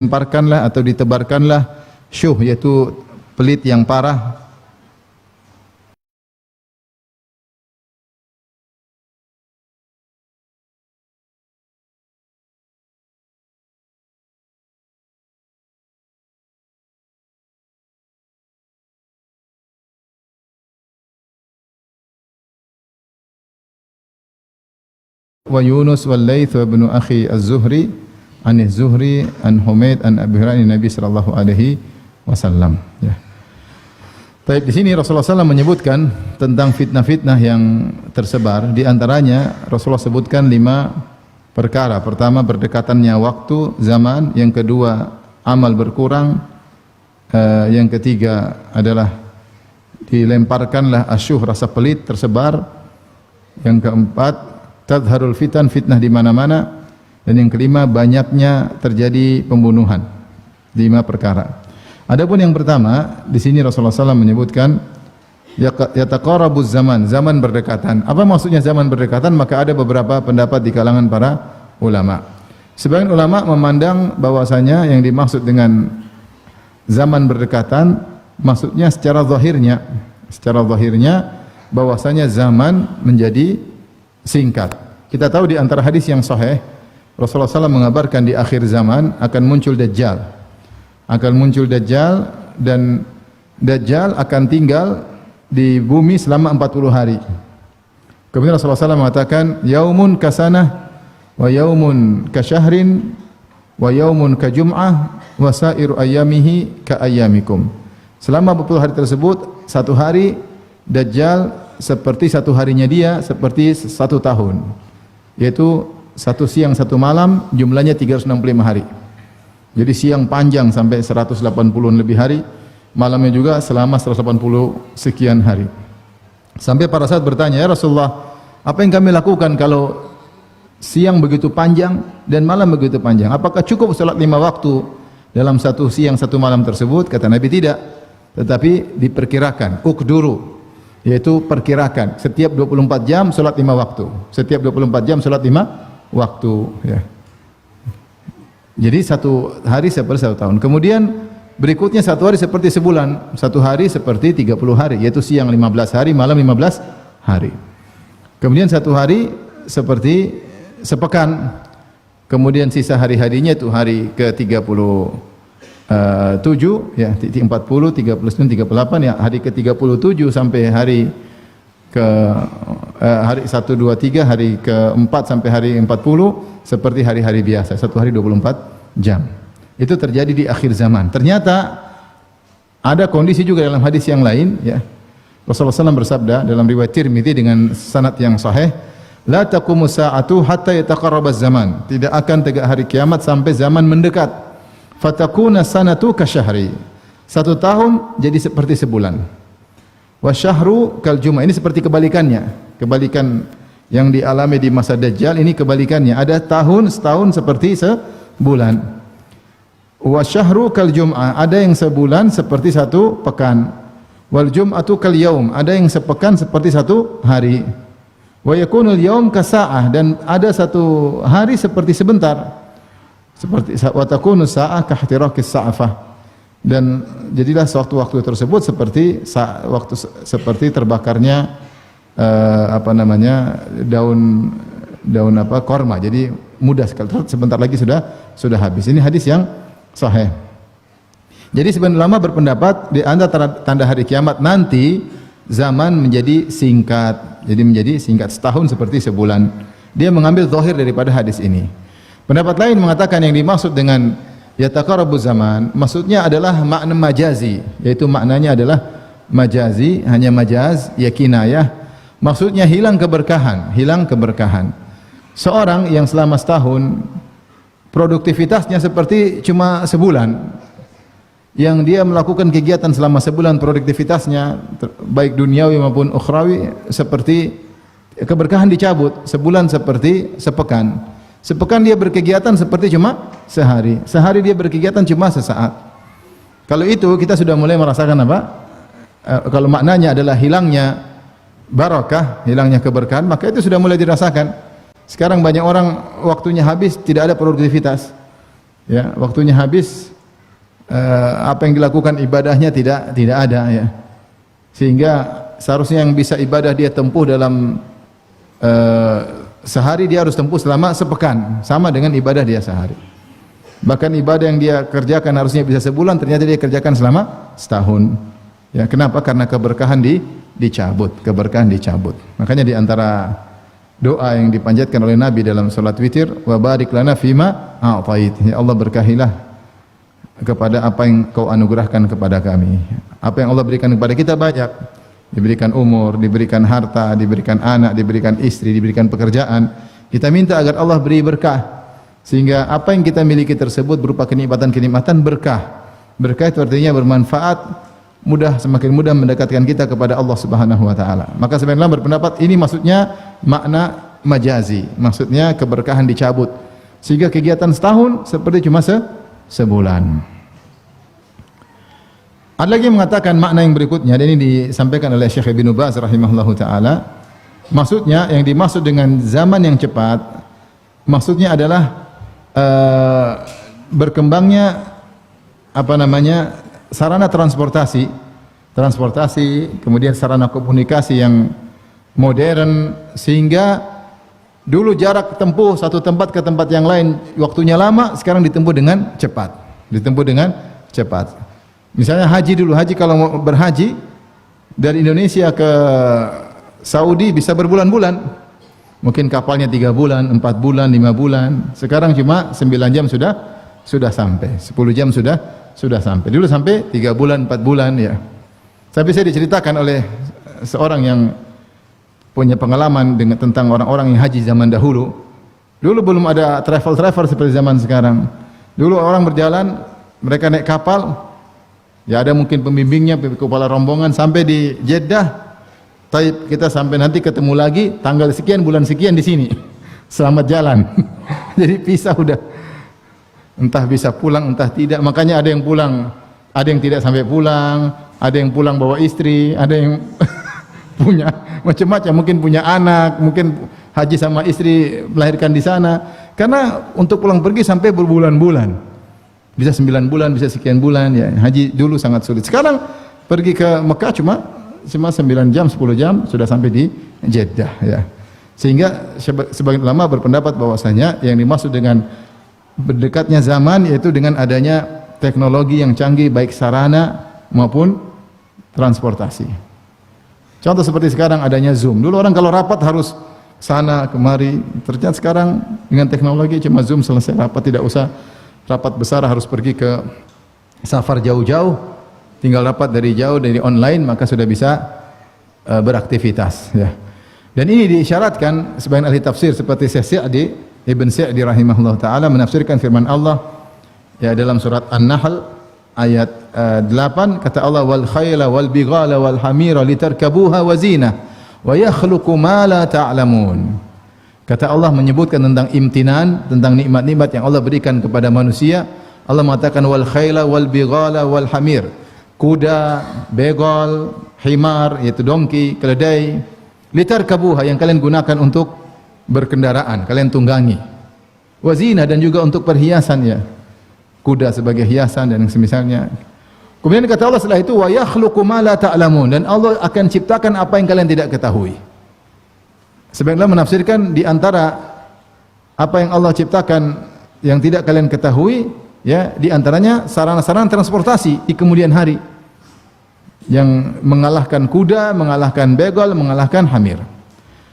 dilemparkanlah atau ditebarkanlah syuh, yaitu pelit yang parah. Wa Yunus wal Laits wa ibnu akhi Az-Zuhri an Az-Zuhri an Humaid an Abi Hurairah Nabi sallallahu alaihi wasallam. Ya. Baik, di sini Rasulullah SAW menyebutkan tentang fitnah-fitnah yang tersebar. Di antaranya Rasulullah sebutkan 5 perkara. Pertama, berdekatannya waktu, zaman. Yang kedua, amal berkurang. Yang ketiga adalah dilemparkanlah asyuh, rasa pelit tersebar. Yang keempat, tadharul fitan, fitnah di mana-mana. Dan yang kelima, banyaknya terjadi pembunuhan. 5 perkara. Adapun yang pertama, di sini Rasulullah SAW menyebutkan yataqarabuz zaman, zaman berdekatan. Apa maksudnya zaman berdekatan? Maka ada beberapa pendapat di kalangan para ulama. Sebagian ulama memandang bahwasanya yang dimaksud dengan zaman berdekatan maksudnya secara zahirnya bahwasanya zaman menjadi singkat. Kita tahu di antara hadis yang sahih, Rasulullah SAW mengabarkan di akhir zaman akan muncul Dajjal. Dan Dajjal akan tinggal di bumi selama 40 hari. Kemudian Rasulullah SAW mengatakan, yaumun kasanah, wa yaumun kasyahrin, wa yaumun kajum'ah, wa sairu ayyamihi ka ayyamikum. Selama 40 hari tersebut, satu hari Dajjal seperti satu harinya dia, seperti 1 tahun. Yaitu 1 siang 1 malam, jumlahnya 365 hari. Jadi siang panjang sampai 180 lebih hari, malamnya juga selama 180 sekian hari. Sampai para sahabat bertanya, ya Rasulullah, apa yang kami lakukan kalau siang begitu panjang dan malam begitu panjang? Apakah cukup salat 5 waktu dalam 1 siang 1 malam tersebut? Kata Nabi, tidak. Tetapi diperkirakan, ukduru, yaitu perkirakan. Setiap 24 jam salat 5 waktu. Setiap 24 jam salat 5 waktu, ya. Jadi 1 hari seperti 1 tahun. Kemudian berikutnya 1 hari seperti sebulan, 1 hari seperti 30 hari, yaitu siang 15 hari, malam 15 hari. Kemudian 1 hari seperti sepekan. Kemudian sisa hari-harinya itu hari ke-37 ya, 40, 39, 38 ya, hari ke-37 sampai hari ke hari 1 2 3, hari ke-4 sampai hari 40 seperti hari-hari biasa, 1 hari 24 jam. Itu terjadi di akhir zaman. Ternyata ada kondisi juga dalam hadis yang lain, ya. Rasulullah SAW bersabda dalam riwayat Tirmidzi dengan sanad yang sahih, la taqumu sa'atu hatta yataqarrabaz zaman. Tidak akan tegak hari kiamat sampai zaman mendekat. Fatakuna sanatu kasyahri. 1 tahun jadi seperti sebulan. Wa syahru kal jum'ah. Ini seperti kebalikannya. Kebalikan yang dialami di masa Dajjal ini kebalikannya. Ada setahun seperti sebulan. Wa syahru kal jum'ah. Ada yang sebulan seperti 1 pekan. Wal jum'atu kal yaum. Ada yang sepekan seperti 1 hari. Wa yakunul yaum kasa'ah. Dan ada 1 hari seperti sebentar. Seperti wa takunu sa'ah kahtirakis sa'afah. Dan jadilah waktu tersebut seperti seperti terbakarnya daun korma. Jadi mudah sekali, sebentar lagi sudah habis. Ini hadis yang sahih. Jadi sebagian ulama berpendapat di antara tanda hari kiamat nanti zaman menjadi singkat. Jadi menjadi singkat, setahun seperti sebulan. Dia mengambil zahir daripada hadis ini. Pendapat lain mengatakan yang dimaksud dengan yataqarabu zaman maksudnya adalah makna majazi, yaitu maknanya adalah majazi, hanya majaz, ya kinayah. Maksudnya hilang keberkahan. Seorang yang selama setahun produktivitasnya seperti cuma sebulan, yang dia melakukan kegiatan selama sebulan produktivitasnya baik duniawi maupun ukhrawi seperti keberkahan dicabut. Sebulan seperti sepekan. Sepekan dia berkegiatan seperti cuma sehari. Sehari dia berkegiatan cuma sesaat. Kalau itu kita sudah mulai merasakan apa? Kalau maknanya adalah hilangnya barakah, hilangnya keberkahan, maka itu sudah mulai dirasakan. Sekarang banyak orang waktunya habis, tidak ada produktivitas. Ya, waktunya habis, apa yang dilakukan ibadahnya tidak ada ya. Sehingga seharusnya yang bisa ibadah dia tempuh dalam sehari, dia harus tempuh selama sepekan, sama dengan ibadah dia sehari. Bahkan ibadah yang dia kerjakan harusnya bisa sebulan, ternyata dia kerjakan selama setahun. Ya, kenapa? Karena keberkahan dicabut, keberkahan dicabut. Makanya di antara doa yang dipanjatkan oleh Nabi dalam salat witir, wa barik lana fima a'tait. Ya Allah, berkahilah kepada apa yang Kau anugerahkan kepada kami. Apa yang Allah berikan kepada kita banyak. Diberikan umur, diberikan harta, diberikan anak, diberikan istri, diberikan pekerjaan. Kita minta agar Allah beri berkah, sehingga apa yang kita miliki tersebut berupa kenikmatan-kenikmatan berkah. Berkah itu artinya bermanfaat, semakin mudah mendekatkan kita kepada Allah Subhanahu wa taala. Maka sebagian ulama berpendapat ini maksudnya makna majazi, maksudnya keberkahan dicabut, sehingga kegiatan setahun seperti cuma sebulan. Ada lagi yang mengatakan makna yang berikutnya, dan ini disampaikan oleh Syekh Ibnu Baz rahimahullahu taala. Maksudnya yang dimaksud dengan zaman yang cepat, maksudnya adalah berkembangnya sarana transportasi, kemudian sarana komunikasi yang modern, sehingga dulu jarak tempuh satu tempat ke tempat yang lain waktunya lama, sekarang ditempuh dengan cepat. Misalnya haji dulu, kalau mau berhaji dari Indonesia ke Saudi bisa berbulan-bulan. Mungkin kapalnya 3 bulan, 4 bulan, 5 bulan. Sekarang cuma 9 jam sudah sampai. 10 jam sudah sampai. Dulu sampai 3 bulan, 4 bulan ya. Tapi saya diceritakan oleh seorang yang punya pengalaman tentang orang-orang yang haji zaman dahulu. Dulu belum ada travel seperti zaman sekarang. Dulu orang berjalan, mereka naik kapal. Ya ada mungkin pembimbingnya, kepala rombongan, sampai di Jeddah. Taib, kita sampai nanti ketemu lagi tanggal sekian bulan sekian di sini. Selamat jalan. Jadi pisah udah. Entah bisa pulang entah tidak. Makanya ada yang pulang, ada yang tidak sampai pulang, ada yang pulang bawa istri, ada yang punya macam-macam, mungkin punya anak, mungkin haji sama istri melahirkan di sana. Karena untuk pulang pergi sampai berbulan-bulan. Bisa 9 bulan, bisa sekian bulan ya. Haji dulu sangat sulit. Sekarang pergi ke Mekah cuma 9 jam, 10 jam sudah sampai di Jeddah ya. Sehingga sebagian ulama berpendapat bahwasanya yang dimaksud dengan berdekatnya zaman yaitu dengan adanya teknologi yang canggih baik sarana maupun transportasi. Contoh seperti sekarang adanya Zoom. Dulu orang kalau rapat harus sana kemari. Ternyata sekarang dengan teknologi cuma Zoom selesai rapat, tidak usah rapat besar harus pergi ke safar jauh-jauh, tinggal rapat dari jauh dari online maka sudah bisa beraktivitas ya. Dan ini diisyaratkan sebagian ahli tafsir seperti Syekh Sa'di Ibn Sa'di rahimahullah taala menafsirkan firman Allah ya dalam surat An-Nahl ayat 8, kata Allah, wal khayla wal bighala wal hamira litarkabuha wa zinah wa yakhluqu ma la ta'lamun. Kata Allah menyebutkan tentang imtinan, tentang nikmat-nikmat yang Allah berikan kepada manusia. Allah mengatakan wal khayla wal bighala wal hamir. Kuda, begal, himar yaitu donkey, keledai, litarkabuha yang kalian gunakan untuk berkendaraan, kalian tunggangi. Wazina dan juga untuk perhiasan ya. Kuda sebagai hiasan dan semisalnya. Kemudian kata Allah setelah itu wa yakhluqu ma la ta'lamun, dan Allah akan ciptakan apa yang kalian tidak ketahui. Sebenarnya menafsirkan di antara apa yang Allah ciptakan yang tidak kalian ketahui ya, di antaranya sarana-sarana transportasi di kemudian hari yang mengalahkan kuda, mengalahkan begal, mengalahkan hamir.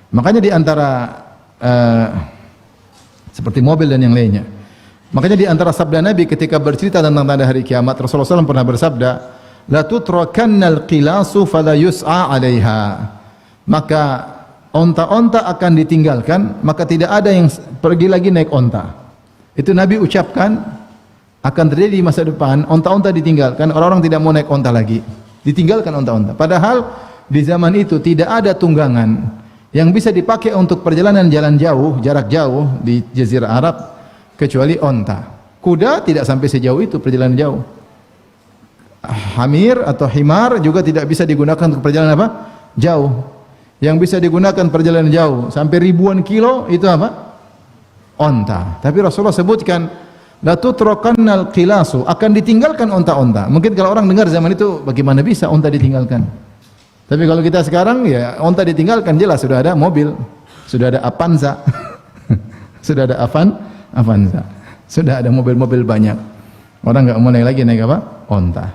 Makanya di antara seperti mobil dan yang lainnya. Makanya di antara sabda Nabi ketika bercerita tentang tanda hari kiamat, Rasulullah SAW pernah bersabda, la tutrakannal qilasu fala yus'a 'alaiha. Maka onta-onta akan ditinggalkan, maka tidak ada yang pergi lagi naik onta. Itu Nabi ucapkan akan terjadi di masa depan, onta-onta ditinggalkan, orang-orang tidak mau naik onta lagi. Ditinggalkan onta-onta. Padahal di zaman itu tidak ada tunggangan yang bisa dipakai untuk perjalanan jalan jauh, jarak jauh di Jazirah Arab kecuali onta. Kuda tidak sampai sejauh itu perjalanan jauh. Hamir atau himar juga tidak bisa digunakan untuk perjalanan apa? Jauh. Yang bisa digunakan perjalanan jauh sampai ribuan kilo itu apa? Onta. Tapi Rasulullah sebutkan la tutrakannal qilasu, akan ditinggalkan unta-unta. Mungkin kalau orang dengar zaman itu bagaimana bisa unta ditinggalkan? Tapi kalau kita sekarang ya unta ditinggalkan jelas, sudah ada mobil, sudah ada Avanza. Sudah ada Avanza. Sudah ada mobil-mobil banyak. Orang enggak mulai lagi naik apa? Unta.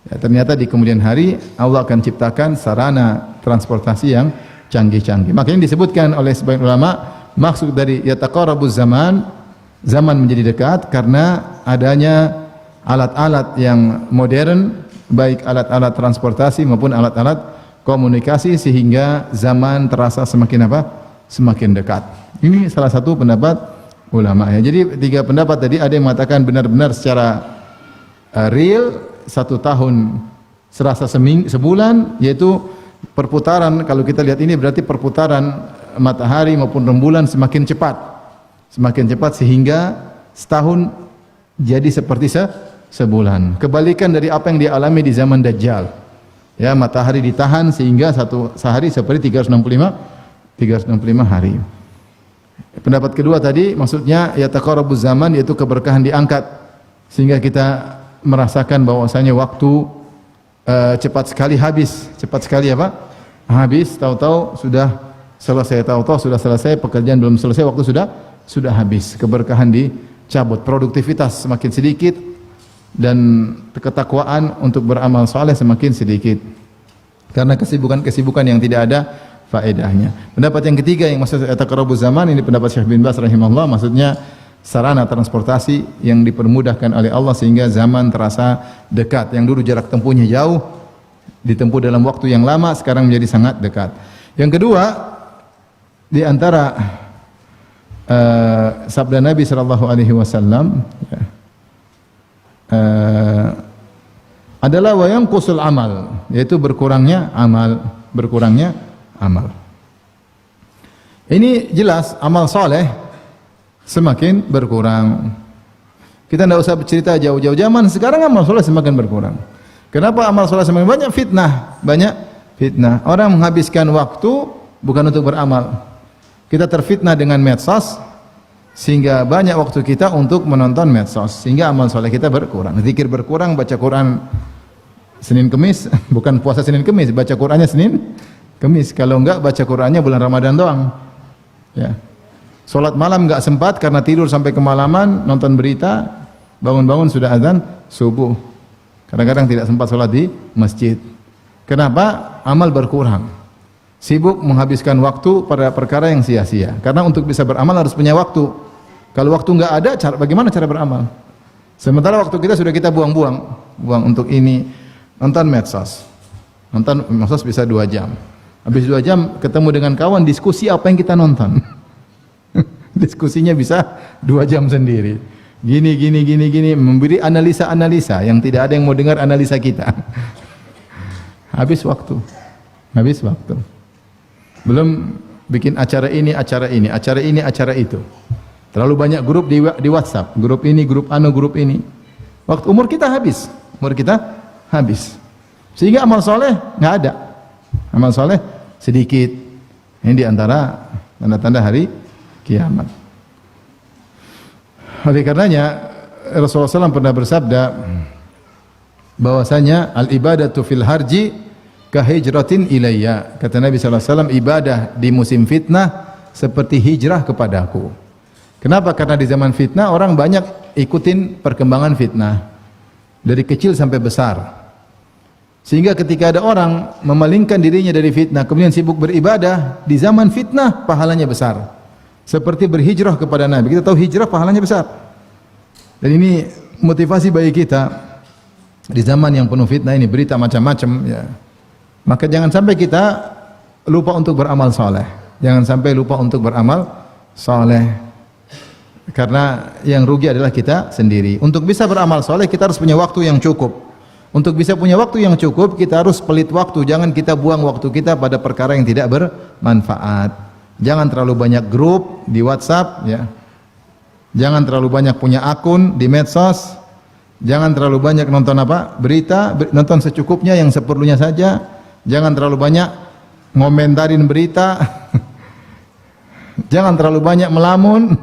Ya, ternyata di kemudian hari Allah akan ciptakan sarana transportasi yang canggih-canggih. Makanya disebutkan oleh sebagian ulama, maksud dari yataqarabuz zaman, zaman menjadi dekat karena adanya alat-alat yang modern, baik alat-alat transportasi maupun alat-alat komunikasi, sehingga zaman terasa semakin apa? Semakin dekat. Ini salah satu pendapat ulama ya. Jadi tiga pendapat tadi, ada yang mengatakan benar-benar secara real 1 tahun serasa sebulan, yaitu perputaran. Kalau kita lihat ini berarti perputaran matahari maupun rembulan semakin cepat sehingga setahun jadi seperti sebulan. Kebalikan dari apa yang dialami di zaman Dajjal. Ya, matahari ditahan sehingga sehari seperti 365 hari. Pendapat kedua tadi maksudnya yataqarabuz zaman, yaitu keberkahan diangkat sehingga kita merasakan bahwasanya waktu cepat sekali habis, tahu-tahu sudah selesai, pekerjaan belum selesai, waktu sudah habis, keberkahan dicabut, produktivitas semakin sedikit dan ketakwaan untuk beramal saleh semakin sedikit karena kesibukan yang tidak ada faedahnya. Pendapat yang ketiga yang maksud yataqarabuz zaman, ini pendapat Syekh bin Baz rahimahullah, maksudnya sarana transportasi yang dipermudahkan oleh Allah sehingga zaman terasa dekat. Yang dulu jarak tempuhnya jauh, ditempuh dalam waktu yang lama, sekarang menjadi sangat dekat. Yang kedua, di antara sabda Nabi sallallahu alaihi wasallam adalah wa yanqusul amal, yaitu berkurangnya amal. Ini jelas amal saleh semakin berkurang. Kita tidak usah bercerita jauh-jauh, zaman sekarang amal soleh semakin berkurang. Kenapa amal soleh semakin banyak? Banyak fitnah. Orang menghabiskan waktu bukan untuk beramal. Kita terfitnah dengan medsos sehingga banyak waktu kita untuk menonton medsos, sehingga amal soleh kita berkurang. Zikir berkurang, baca Quran Senin Kemis, bukan puasa Senin Kemis, baca Qurannya Senin Kemis. Kalau enggak baca Qurannya bulan Ramadan doang. Ya. Salat malam enggak sempat karena tidur sampai kemalaman, nonton berita, bangun-bangun sudah azan subuh. Kadang-kadang tidak sempat salat di masjid. Kenapa? Amal berkurang. Sibuk menghabiskan waktu pada perkara yang sia-sia. Karena untuk bisa beramal harus punya waktu. Kalau waktu enggak ada, bagaimana cara beramal? Sementara waktu kita buang untuk ini, nonton medsos. Nonton medsos bisa 2 jam. Habis 2 jam ketemu dengan kawan, diskusi apa yang kita nonton. Diskusinya bisa 2 jam sendiri. Gini, memberi analisa-analisa yang tidak ada yang mau dengar analisa kita. Habis waktu. Belum bikin acara ini, acara itu. Terlalu banyak grup di WhatsApp, grup ini, grup ini. Waktu umur kita habis. Sehingga amal soleh nggak ada. Amal soleh sedikit. Ini diantara tanda-tanda hari kiamat. Oleh karenanya Rasulullah SAW pernah bersabda bahwasanya al-ibadatu fil harji kahijratin ilayya. Kata Nabi SAW, ibadah di musim fitnah seperti hijrah kepadaku. Kenapa? Karena di zaman fitnah orang banyak ikutin perkembangan fitnah dari kecil sampai besar. Sehingga ketika ada orang memalingkan dirinya dari fitnah kemudian sibuk beribadah, di zaman fitnah pahalanya besar. Seperti berhijrah kepada Nabi. Kita tahu hijrah pahalanya besar. Dan ini motivasi bagi kita di zaman yang penuh fitnah ini, berita macam-macam ya. Maka jangan sampai kita lupa untuk beramal saleh. Karena yang rugi adalah kita sendiri. Untuk bisa beramal saleh kita harus punya waktu yang cukup. Untuk bisa punya waktu yang cukup kita harus pelit waktu. Jangan kita buang waktu kita pada perkara yang tidak bermanfaat. Jangan terlalu banyak grup di WhatsApp ya. Jangan terlalu banyak punya akun di medsos. Jangan terlalu banyak nonton berita, nonton secukupnya yang seperlunya saja. Jangan terlalu banyak ngomentarin berita. Jangan terlalu banyak melamun.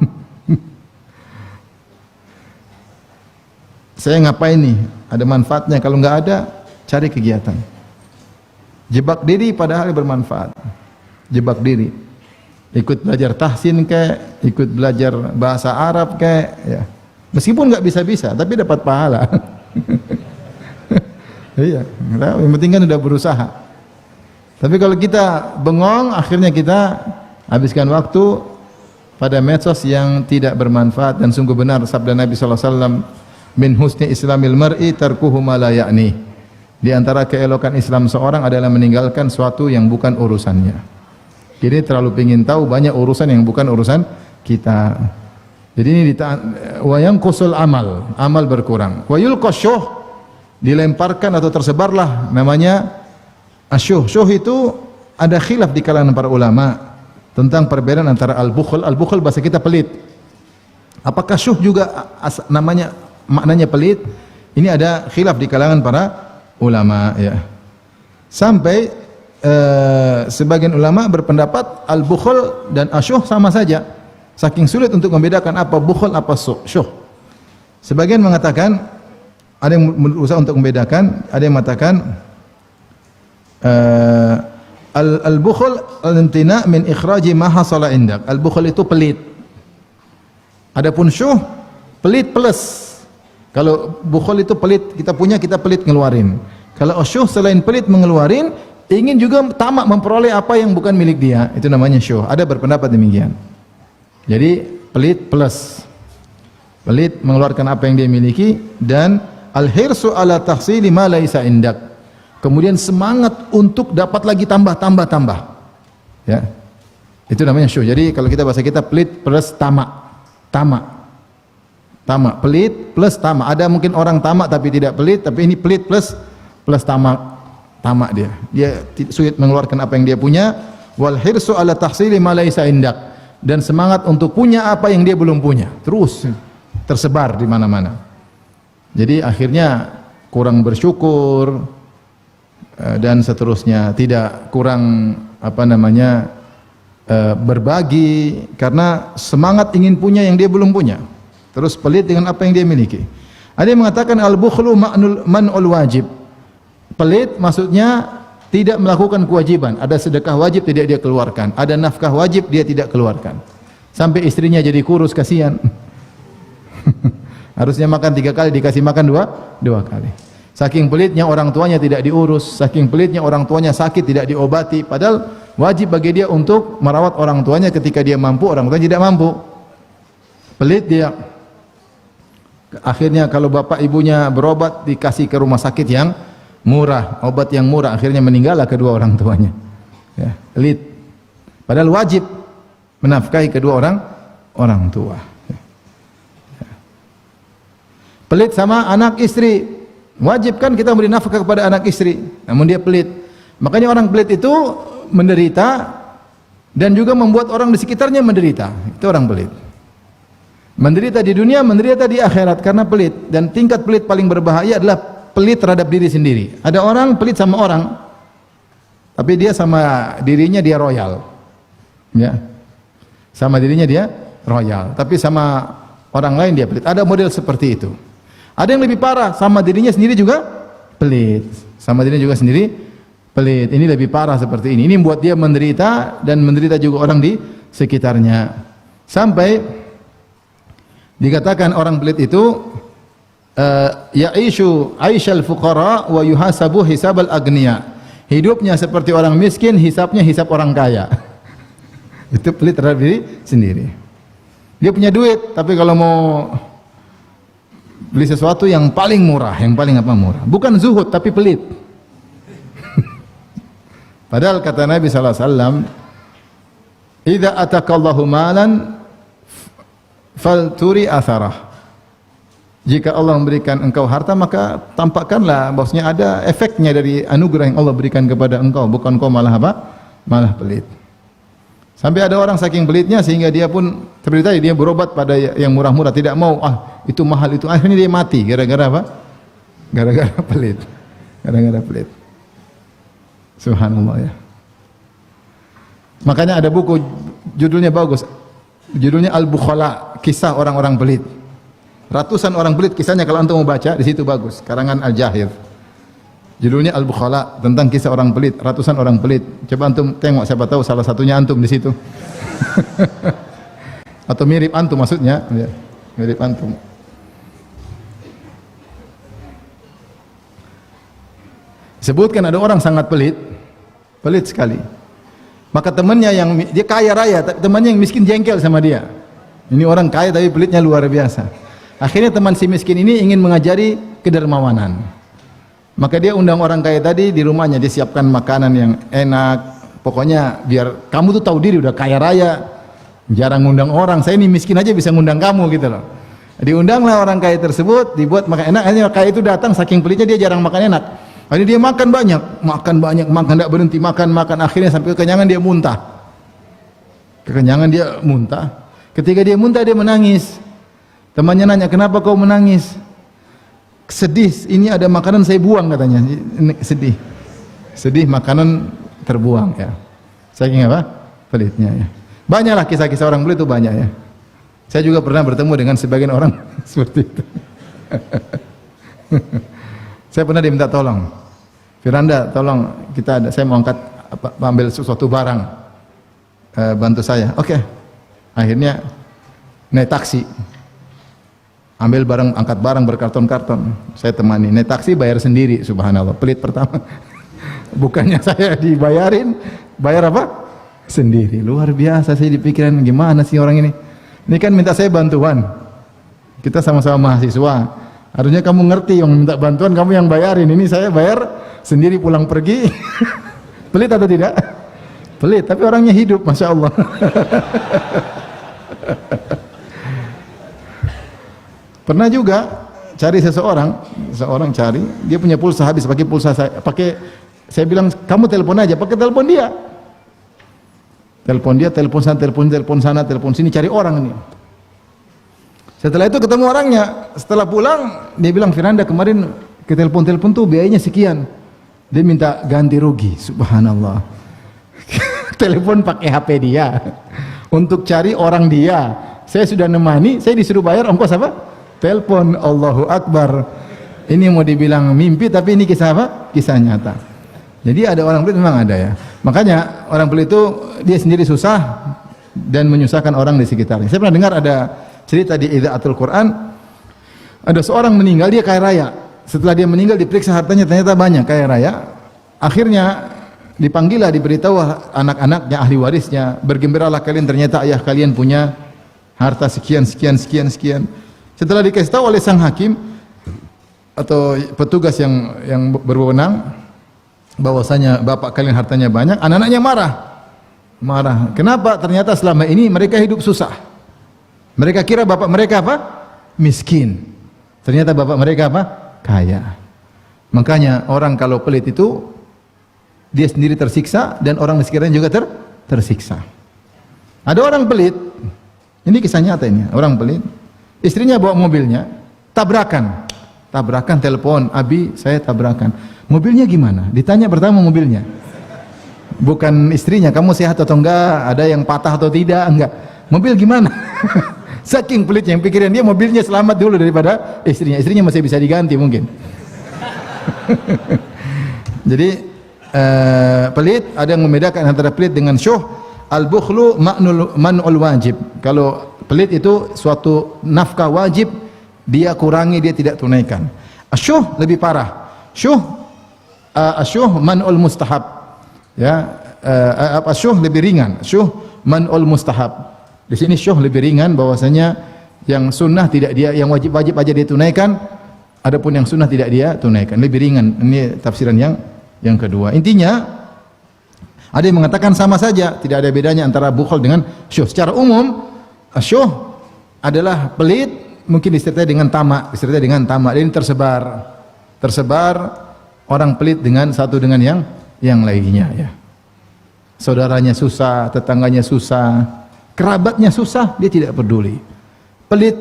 saya ngapain nih? Ada manfaatnya. Kalau nggak ada, cari kegiatan. Jebak diri padahal bermanfaat. Jebak diri. Ikut belajar tahsin kayak, ikut belajar bahasa Arab kayak, ya. Meskipun nggak bisa-bisa, tapi dapat pahala. Iya, yang penting kan udah berusaha. Tapi kalau kita bengong, akhirnya kita habiskan waktu pada medsos yang tidak bermanfaat. Dan sungguh benar sabda Nabi SAW, min husni islamil mar'i tarkuhu ma la ya'ni. Di antara keelokan Islam seorang adalah meninggalkan suatu yang bukan urusannya. Jadi terlalu ingin tahu banyak urusan yang bukan urusan kita. Jadi ini wa yanqusul amal, amal berkurang. Wa yulqasyuh, dilemparkan atau tersebarlah namanya asyuh. Syuh itu ada khilaf di kalangan para ulama tentang perbedaan antara al-bukhl. Al-bukhl bahasa kita pelit. Apakah syuh juga maknanya pelit? Ini ada khilaf di kalangan para ulama, ya. Sampai sebagian ulama berpendapat al-bukhl dan asyuh sama saja. Saking sulit untuk membedakan apa bukhl apa syuh. Sebagian mengatakan, ada yang berusaha untuk membedakan, ada yang mengatakan al-bukhl al-imtina' min ikhraji ma hasala indak. Al-bukhl itu pelit. Adapun syuh pelit plus. Kalau bukhl itu pelit, kita punya, kita pelit ngeluarin. Kalau syuh selain pelit mengeluarin, ingin juga tamak memperoleh apa yang bukan milik dia, itu namanya syuh. Ada berpendapat demikian. Jadi pelit plus. Pelit mengeluarkan apa yang dia miliki, dan al-hirsu ala tahsili ma laisa indak. Kemudian semangat untuk dapat lagi tambah. Ya. Itu namanya syuh. Jadi kalau kita bahasa kita pelit plus tamak. Tamak, pelit plus tamak. Ada mungkin orang tamak tapi tidak pelit, tapi ini pelit plus tamak dia. Dia sulit mengeluarkan apa yang dia punya. Wal hirsu ala tahsili ma laisa indak, dan semangat untuk punya apa yang dia belum punya. Terus tersebar di mana-mana. Jadi akhirnya kurang bersyukur dan seterusnya, tidak kurang berbagi karena semangat ingin punya yang dia belum punya. Terus pelit dengan apa yang dia miliki. Ada yang mengatakan al-bukhlu man'ul wajib. Pelit maksudnya tidak melakukan kewajiban. Ada sedekah wajib tidak dia keluarkan, ada nafkah wajib dia tidak keluarkan. Sampai istrinya jadi kurus, kasihan. Harusnya makan 3 kali, dikasih makan 2 kali. Saking pelitnya orang tuanya tidak diurus, saking pelitnya orang tuanya sakit tidak diobati, padahal wajib bagi dia untuk merawat orang tuanya ketika dia mampu, orang tuanya tidak mampu. Pelit dia. Akhirnya kalau bapak ibunya berobat, dikasih ke rumah sakit yang murah, obat yang murah, akhirnya meninggallah kedua orang tuanya. Ya, pelit. Padahal wajib menafkahi kedua orang tua. Ya. Pelit sama anak istri. Wajib kan kita beri nafkah kepada anak istri, namun dia pelit. Makanya orang pelit itu menderita dan juga membuat orang di sekitarnya menderita. Itu orang pelit. Menderita di dunia, menderita di akhirat karena pelit. Dan tingkat pelit paling berbahaya adalah pelit terhadap diri sendiri. Ada orang pelit sama orang, tapi dia sama dirinya dia royal. Ya. Sama dirinya dia royal, tapi sama orang lain dia pelit. Ada model seperti itu. Ada yang lebih parah, sama dirinya sendiri juga pelit. Sama dirinya juga sendiri pelit. Ini lebih parah seperti ini. Ini membuat dia menderita dan menderita juga orang di sekitarnya. Sampai dikatakan orang pelit itu ya'ishu aisyal fuqara wa yuhasabu hisabal agniya. Hidupnya seperti orang miskin, hisabnya hisab orang kaya. Itu pelit terhadap diri sendiri. Dia punya duit, tapi kalau mau beli sesuatu yang paling murah, yang paling murah. Bukan zuhud tapi pelit. Padahal kata Nabi sallallahu alaihi wasallam, "Idza atakallahu malan falturi atharah." Jika Allah memberikan engkau harta, maka tampakkanlah bahwasanya ada efeknya dari anugerah yang Allah berikan kepada engkau, bukan engkau malah malah pelit. Sampai ada orang saking pelitnya sehingga dia pun seperti tadi, dia berobat pada yang murah-murah, tidak mau, itu mahal itu, akhirnya dia mati gara-gara apa? Gara-gara pelit. Gara-gara pelit. Subhanallah ya. Makanya ada buku judulnya bagus. Judulnya Al-Bukhala, kisah orang-orang pelit. Ratusan orang pelit, kisahnya kalau antum mau baca di situ bagus. Karangan Al-Jahir. Judulnya Al-Bukhala, tentang kisah orang pelit, ratusan orang pelit. Coba antum tengok, siapa tahu salah satunya antum di situ. Atau mirip antum maksudnya, ya. Mirip antum. Sebutkan ada orang sangat pelit, pelit sekali. Maka temannya yang dia kaya raya, temannya yang miskin jengkel sama dia. Ini orang kaya tapi pelitnya luar biasa. Akhirnya teman si miskin ini ingin mengajari kedermawanan. Maka dia undang orang kaya tadi di rumahnya, dia siapkan makanan yang enak. Pokoknya biar kamu tuh tahu diri udah kaya raya, jarang ngundang orang. Saya ini miskin aja bisa ngundang kamu gitu loh. Diundanglah orang kaya tersebut, dibuat makan enak. Akhirnya kaya itu datang, saking pelitnya dia jarang makan enak. Akhirnya dia makan banyak, makan tidak berhenti, makan. Akhirnya sampai kekenyangan dia muntah. Kekenyangan dia muntah. Ketika dia muntah dia menangis. Temannya nanya, kenapa kau menangis? Sedih, ini ada makanan saya buang katanya. Sedih, sedih makanan terbuang ya. Saking apa? Pelitnya ya. Banyaklah kisah-kisah orang pelit itu banyak ya. Saya juga pernah bertemu dengan sebagian orang seperti itu. Saya pernah diminta tolong. Firanda, tolong saya mau ambil sesuatu barang, bantu saya. Oke. Akhirnya naik taksi, ambil barang, angkat barang berkarton-karton. Saya temani. Naik taksi bayar sendiri, subhanallah. Pelit pertama. Bukannya saya dibayarin, bayar apa? Sendiri. Luar biasa. Saya dipikiran gimana sih orang ini? Ini kan minta saya bantuan. Kita sama-sama mahasiswa. Harusnya kamu ngerti yang minta bantuan, kamu yang bayarin. Ini saya bayar sendiri pulang pergi. Pelit atau tidak? Pelit, tapi orangnya hidup, masya Allah. Pernah juga cari seorang cari, dia punya pulsa habis, pakai pulsa saya bilang kamu telepon aja, pakai telepon dia, telepon sana, telepon sini, cari orang ini. Setelah itu ketemu orangnya, setelah pulang dia bilang, Firanda kemarin ke telepon tuh biayanya sekian. Dia minta ganti rugi, subhanallah. Telepon pakai HP dia untuk cari orang dia. Saya sudah nemani, saya disuruh bayar ongkos apa? Telepon. Allahu Akbar. Ini mau dibilang mimpi tapi ini kisah apa? Kisah nyata. Jadi ada orang pelit memang ada ya. Makanya orang pelit itu dia sendiri susah dan menyusahkan orang di sekitarnya. Saya pernah dengar ada cerita di Idzaatul Quran, ada seorang meninggal, dia kaya raya. Setelah dia meninggal diperiksa hartanya, ternyata banyak, kaya raya. Akhirnya dipanggillah, diberitahu anak-anaknya, ahli warisnya, bergembiralah kalian, ternyata ayah kalian punya harta sekian. Setelah dikasih tahu oleh sang hakim atau petugas yang berwenang bahwasanya bapak kalian hartanya banyak, anak-anaknya marah. Kenapa? Ternyata selama ini mereka hidup susah. Mereka kira bapak mereka apa? Miskin. Ternyata bapak mereka apa? Kaya. Makanya orang kalau pelit itu dia sendiri tersiksa dan orang di sekitarnya juga tersiksa. Ada orang pelit, ini kisah nyata ini. Orang pelit, istrinya bawa mobilnya, tabrakan telepon, Abi saya tabrakan. Mobilnya gimana? Ditanya pertama mobilnya. Bukan istrinya, kamu sehat atau enggak? Ada yang patah atau tidak? Enggak. Mobil gimana? Saking pelitnya, yang pikiran dia mobilnya selamat dulu daripada istrinya. Istrinya masih bisa diganti mungkin. Jadi pelit, ada yang membedakan antara pelit dengan syuh. Al-bukhlu man'ul wajib. Kalau pelit itu suatu nafkah wajib dia kurangi, dia tidak tunaikan. Asyuh lebih parah. Asyuh man'ul mustahab. Ya, asyuh lebih ringan. Syuh man'ul mustahab. Di sini syuh lebih ringan, bahwasanya yang sunnah tidak dia, yang wajib aja dia tunaikan, adapun yang sunnah tidak dia tunaikan, lebih ringan. Ini tafsiran yang kedua. Intinya ada yang mengatakan sama saja, tidak ada bedanya antara bukhul dengan syuh. Secara umum syuh adalah pelit, mungkin disertai dengan tamak, dan ini tersebar orang pelit dengan satu dengan yang lainnya ya. Saudaranya susah, tetangganya susah, kerabatnya susah, dia tidak peduli. Pelit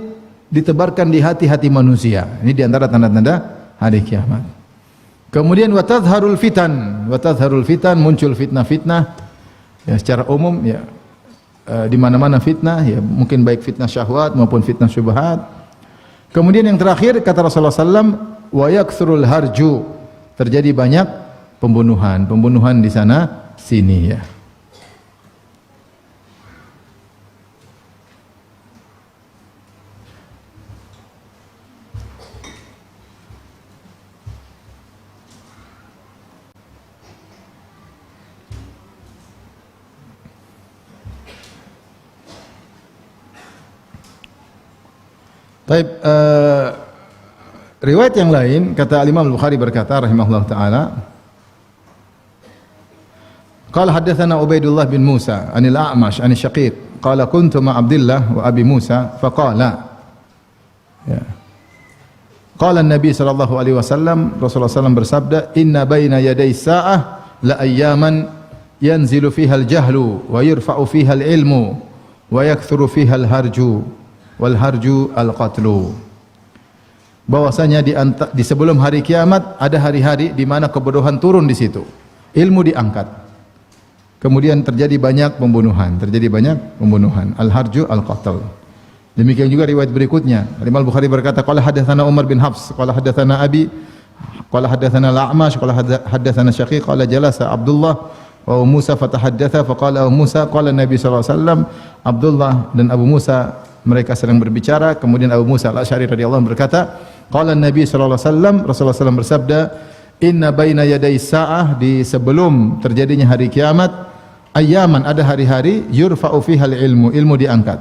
ditebarkan di hati-hati manusia. Ini diantara tanda-tanda hari kiamat. Kemudian watadharul fitan, muncul fitnah-fitnah. Ya, secara umum ya, di mana-mana fitnah, ya mungkin baik fitnah syahwat maupun fitnah syubhat. Kemudian yang terakhir kata Rasulullah sallam, wa yakthurul harju. Terjadi banyak pembunuhan di sana sini ya. Baik, riwayat yang lain kata Imam Al-Bukhari berkata rahimahullah taala, qala haddatsana Ubaidullah bin Musa anil A'mash an Syaqiq qala kuntu ma Abdullah wa Abi Musa faqala ya. Qala an-nabi sallallahu alaihi wasallam, Rasulullah sallallahu bersabda, inna baina yaday sa'ah la ayyaman yanzilu fiha al-jahlu wa yurfa'u fiha al-ilmu wa yakthuru fiha al-harju wal harju al-qatlu. Bahwasanya di sebelum hari kiamat ada hari-hari di mana kebodohan turun di situ. Ilmu diangkat. Kemudian terjadi banyak pembunuhan. Al-harju al-qatl. Demikian juga riwayat berikutnya. Imam Bukhari berkata, qala hadatsana Umar bin Hafs, qala hadatsana Abi, qala hadatsana Al-A'mash, qala hadatsana Syaqiq, qala jalasa Abdullah wa Musa fatahaddatsa faqala Musa qala Nabi sallallahu alaihi wasallam, Abdullah dan Abu Musa mereka sedang berbicara, kemudian Abu Musa Al-Asy'ari radhiyallahu anhu berkata, qala Nabi sallallahu alaihi wasallam, Rasulullah sallallahu bersabda, inna baina yaday sa'ah, di sebelum terjadinya hari kiamat, ayyaman, ada hari-hari, yurfa'u fiha al-ilmu, ilmu diangkat,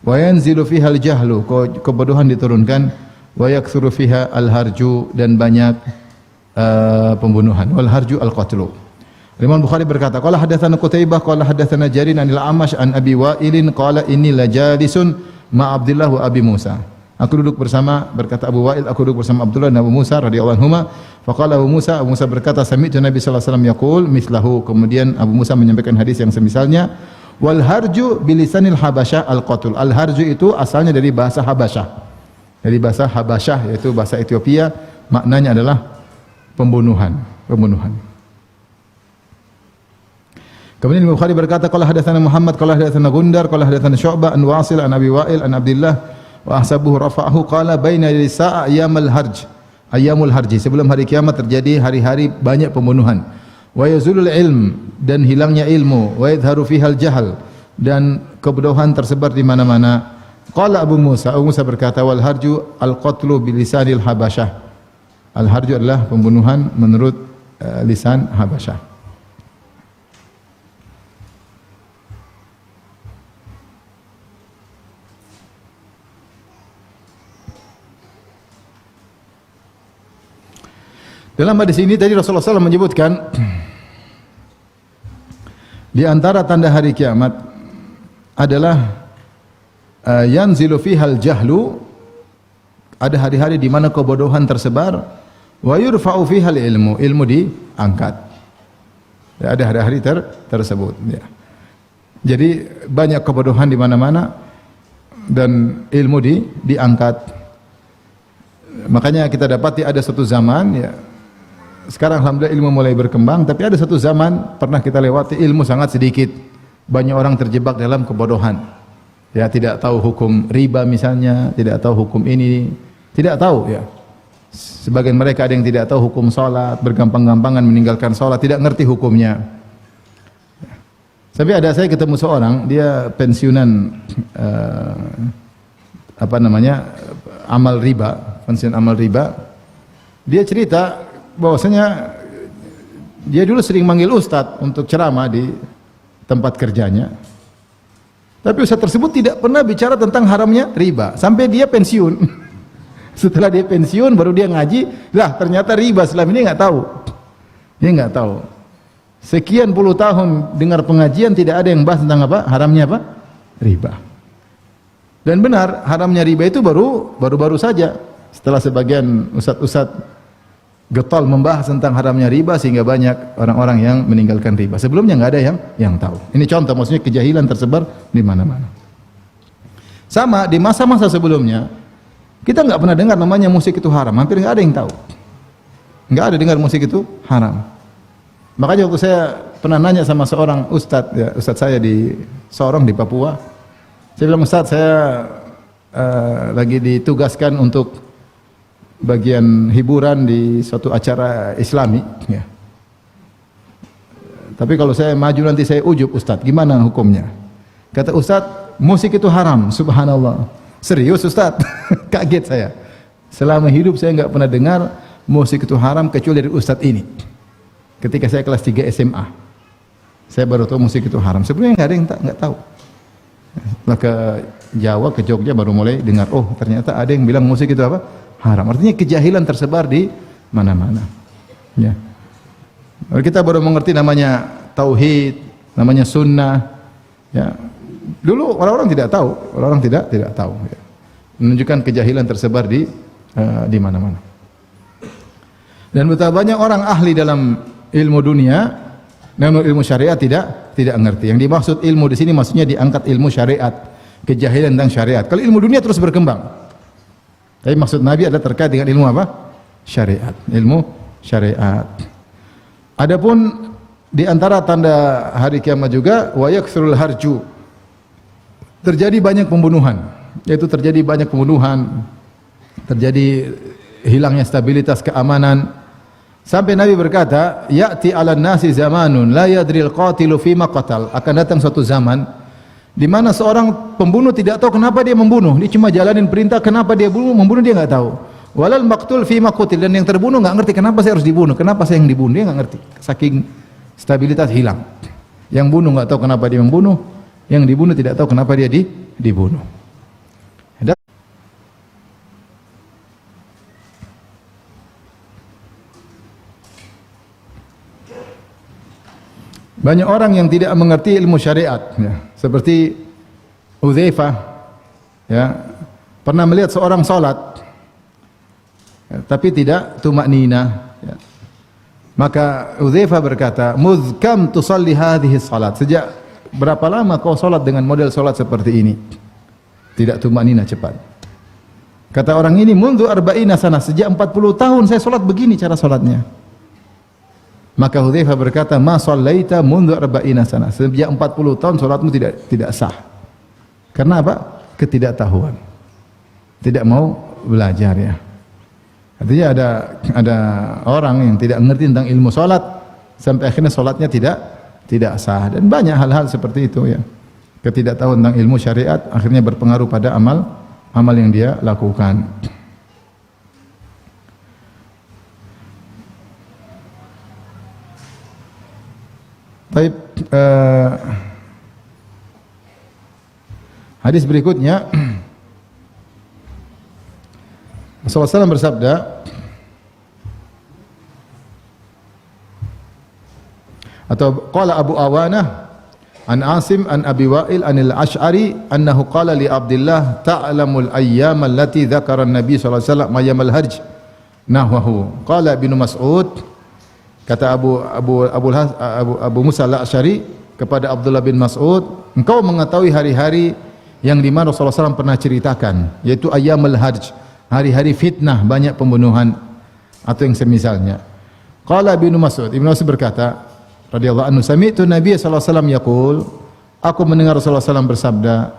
wa yanzilu fiha al-jahlu, kebodohan diturunkan, wa yaktsuru fiha al-harju, dan banyak pembunuhan, wal harju al-qatlu. Imam Bukhari berkata, qala hadatsana Qutaibah qala hadatsana Jarir anil A'mash an Abi Wa'ilin qala inni lajalisun ma Abdullah wa Abi Musa. Aku duduk bersama, berkata Abu Wa'il, aku duduk bersama Abdullah dan Abu Musa radhiyallahu anhuma. Faqala Abu Musa berkata, sami'tu Nabi sallallahu alaihi wasallam yaqul mislahu. Kemudian Abu Musa menyampaikan hadis yang semisalnya. Wal harju bilisanil habasyah al-qatl. Al harju itu asalnya dari bahasa Habasyah. Dari bahasa Habasyah, yaitu bahasa Ethiopia, maknanya adalah pembunuhan. Kemudian Imam Bukhari berkata, qala hadatsana Muhammad qala hadatsana Gundar qala hadatsana Syu'bah an Wasil an Abi Wa'il an Abdullah wa ahsabuhu rafa'ahu qala baina lisa'a ayyamul harj. Sebelum hari kiamat terjadi hari-hari banyak pembunuhan. Wa yazulul ilm, dan hilangnya ilmu, wa yadhharu fihal jahl, dan kebodohan tersebar di mana-mana. Qala Abu Musa berkata, wal harju al-qatlu bilisanil Habasyah. Al harju adalah pembunuhan menurut lisan Habasyah. Dalam hadis ini tadi Rasulullah SAW menyebutkan di antara tanda hari kiamat adalah yanzilu fihal jahlu, ada hari-hari di mana kebodohan tersebar, wa yurfa'u fihal ilmu, ilmu diangkat. Ya, ada hari-hari tersebut. Ya. Jadi banyak kebodohan di mana-mana dan ilmu diangkat. Makanya kita dapati ada suatu zaman, ya, sekarang alhamdulillah ilmu mulai berkembang, tapi ada satu zaman pernah kita lewati ilmu sangat sedikit. Banyak orang terjebak dalam kebodohan. Ya, tidak tahu hukum riba misalnya, tidak tahu hukum ini, tidak tahu ya. Sebagian mereka ada yang tidak tahu hukum salat, bergampang-gampangan meninggalkan salat, tidak ngerti hukumnya. Tapi ada saya ketemu seorang, dia pensiunan amal riba, pensiun amal riba. Dia cerita bahwasanya dia dulu sering manggil ustadz untuk ceramah di tempat kerjanya. Tapi ustadz tersebut tidak pernah bicara tentang haramnya riba sampai dia pensiun. Setelah dia pensiun baru dia ngaji, lah ternyata riba selama ini nggak tahu. Dia nggak tahu. Sekian puluh tahun dengar pengajian tidak ada yang bahas tentang apa? Haramnya apa? Riba. Dan benar, haramnya riba itu baru saja setelah sebagian ustadz getol membahas tentang haramnya riba sehingga banyak orang-orang yang meninggalkan riba. Sebelumnya nggak ada yang tahu. Ini contoh, maksudnya kejahilan tersebar di mana-mana. Sama di masa-masa sebelumnya, kita nggak pernah dengar namanya musik itu haram. Hampir nggak ada yang tahu. Nggak ada dengar musik itu haram. Makanya waktu saya pernah nanya sama seorang ustadz, ya, ustadz saya di Sorong di Papua. Saya bilang, Ustadz, saya lagi ditugaskan untuk bagian hiburan di suatu acara Islami. Ya. Tapi kalau saya maju nanti saya ujub, Ustaz, gimana hukumnya? Kata Ustaz, musik itu haram. Subhanallah. Serius Ustaz? Kaget saya. Selama hidup saya enggak pernah dengar musik itu haram kecuali dari Ustaz ini. Ketika saya kelas 3 SMA. Saya baru tahu musik itu haram. Sebelumnya enggak ada yang enggak tahu. Lah ke Jawa, ke Jogja baru mulai dengar, oh ternyata ada yang bilang musik itu apa? Haram. Artinya kejahilan tersebar di mana-mana. Ya. Kita baru mengerti namanya tauhid, namanya sunnah. Ya. Dulu orang-orang tidak tahu, orang-orang tidak tahu. Ya. Menunjukkan kejahilan tersebar di mana-mana. Dan betapa banyak orang ahli dalam ilmu dunia, namun ilmu syariat tidak mengerti. Yang dimaksud ilmu di sini maksudnya diangkat ilmu syariat, kejahilan tentang syariat. Kalau ilmu dunia terus berkembang. Tapi maksud Nabi adalah terkait dengan ilmu apa? Syariat, ilmu syariat. Adapun di antara tanda hari kiamat juga wa yaksurul harju. Terjadi banyak pembunuhan, yaitu terjadi banyak pembunuhan, terjadi hilangnya stabilitas keamanan. Sampai Nabi berkata, ya'ti 'alan nasi zamanun la yadril qatilu fima qatal. Akan datang suatu zaman di mana seorang pembunuh tidak tahu kenapa dia membunuh. Dia cuma jalanin perintah, kenapa dia membunuh dia enggak tahu. Walal maqtul fima qutil, dan yang terbunuh enggak ngerti kenapa saya harus dibunuh, kenapa saya yang dibunuh, dia enggak ngerti. Saking stabilitas hilang. Yang bunuh enggak tahu kenapa dia membunuh, yang dibunuh tidak tahu kenapa dia dibunuh. Banyak orang yang tidak mengerti ilmu syariat, ya. Seperti Udzaifah, ya, pernah melihat seorang salat, ya, tapi tidak tumaknina. Ya. Maka Udzaifah berkata, "Mudz kam tusalli hadhihi salat?" Sejak berapa lama kau salat dengan model salat seperti ini? Tidak tumaknina, cepat. Kata orang ini, "Mundu arba'ina sana." Sejak 40 tahun saya salat begini cara salatnya. Maka Hudzaifah berkata, "Ma shallaita mundu arba'ina sana." Sejak 40 tahun salatmu tidak sah. Karena apa? Ketidaktahuan. Tidak mau belajar, ya. Artinya ada orang yang tidak mengerti tentang ilmu salat sampai akhirnya salatnya tidak sah, dan banyak hal-hal seperti itu, ya. Ketidaktahuan tentang ilmu syariat akhirnya berpengaruh pada amal yang dia lakukan. Baik, hadis berikutnya Rasulullah SAW bersabda, atau qala Abu Awanah an Asim an Abi Wa'il anil Ash'ari annahu qala li Abdullah ta'lamul ayyam allati dzakara an-nabi sallallahu alaihi wasallam ayyamal hajj nahwahu. Qala Ibnu Mas'ud, kata Abu Musa al-Asy'ari kepada Abdullah bin Mas'ud, engkau mengetahui hari-hari yang di mana Rasulullah SAW pernah ceritakan, yaitu ayyamul hajj, hari-hari fitnah, banyak pembunuhan atau yang semisalnya. Qala Ibnu Mas'ud berkata radhiyallahu anhu, sami'tu Nabi sallallahu alaihi wasallam yaqul, aku mendengar Rasulullah SAW bersabda,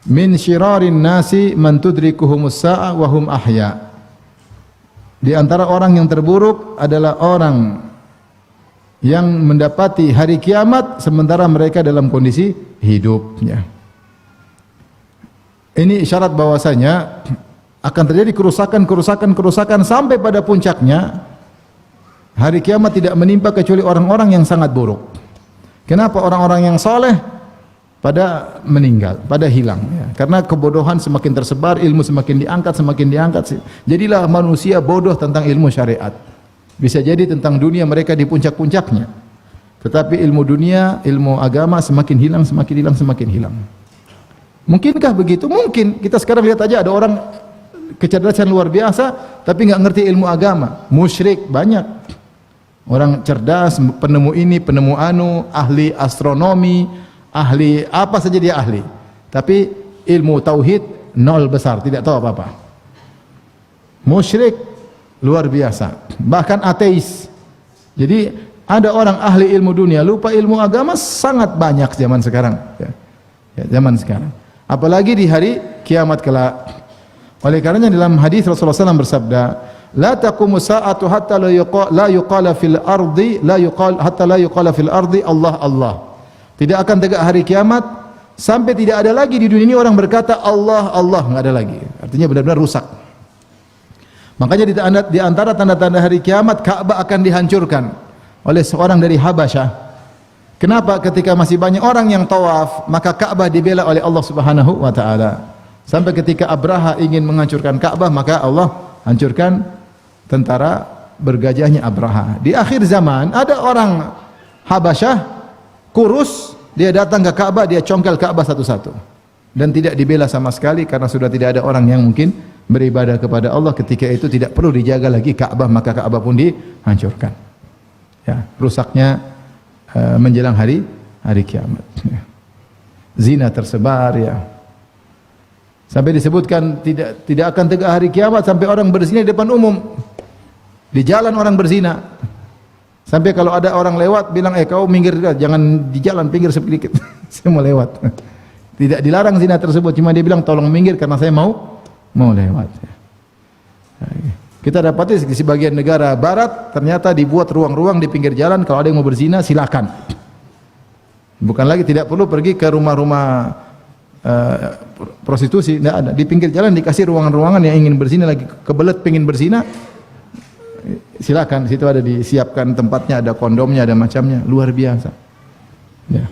min syirarin nasi man tudrikuhumus sa'a wa hum ahya. Di antara orang yang terburuk adalah orang yang mendapati hari kiamat sementara mereka dalam kondisi hidupnya. Ini isyarat bahwasanya akan terjadi kerusakan sampai pada puncaknya. Hari kiamat tidak menimpa kecuali orang-orang yang sangat buruk. Kenapa? Orang-orang yang soleh pada meninggal, pada hilang, ya. Karena kebodohan semakin tersebar, ilmu semakin diangkat. Jadilah manusia bodoh tentang ilmu syariat. Bisa jadi tentang dunia mereka di puncak-puncaknya, tetapi ilmu dunia, ilmu agama semakin hilang. Mungkinkah begitu? Mungkin. Kita sekarang lihat aja, ada orang kecerdasan luar biasa tapi nggak ngerti ilmu agama, musyrik banyak. Orang cerdas, penemu ini, penemu anu, ahli astronomi, ahli apa saja dia ahli, tapi ilmu tauhid nol besar, tidak tahu apa-apa. Musyrik luar biasa, bahkan ateis. Jadi ada orang ahli ilmu dunia lupa ilmu agama sangat banyak zaman sekarang, ya, zaman sekarang. apalagi di hari kiamat kelak. Oleh karenanya dalam hadis Rasulullah SAW bersabda, la taqumu sa'atu hatta la yuqala fil ardi hatta la yuqala fil ardi Allah Allah. Tidak akan tegak hari kiamat sampai tidak ada lagi di dunia ini orang berkata Allah Allah, enggak ada lagi. Artinya benar-benar rusak. Makanya di antara tanda-tanda hari kiamat, Ka'bah akan dihancurkan oleh seorang dari Habasyah. Kenapa? Ketika masih banyak orang yang tawaf, maka Ka'bah dibela oleh Allah Subhanahu wa taala. Sampai ketika Abraha ingin menghancurkan Ka'bah, maka Allah hancurkan tentara bergajahnya Abraha. Di akhir zaman ada orang Habasyah kurus, dia datang ke Ka'bah, dia congkel Ka'bah satu-satu dan tidak dibela sama sekali karena sudah tidak ada orang yang mungkin beribadah kepada Allah. Ketika itu tidak perlu dijaga lagi Ka'bah, maka Ka'bah pun dihancurkan. Ya, rusaknya menjelang hari kiamat. Ya. Zina tersebar, ya. Sampai disebutkan tidak akan tegak hari kiamat sampai orang berzina di depan umum. Di jalan orang berzina. Sampai kalau ada orang lewat bilang, kau minggir, jangan di jalan, pinggir sedikit. Saya mau lewat. Tidak dilarang zina tersebut, cuma dia bilang tolong minggir karena saya mau lewat. Kita dapati di sebagian negara barat ternyata dibuat ruang-ruang di pinggir jalan, kalau ada yang mau berzina silakan. Bukan lagi tidak perlu pergi ke rumah-rumah prostitusi, tidak ada. Di pinggir jalan dikasih ruangan-ruangan, yang ingin berzina lagi kebelet pengen berzina, silakan. Situ ada disiapkan tempatnya, ada kondomnya, ada macamnya, luar biasa. Ya.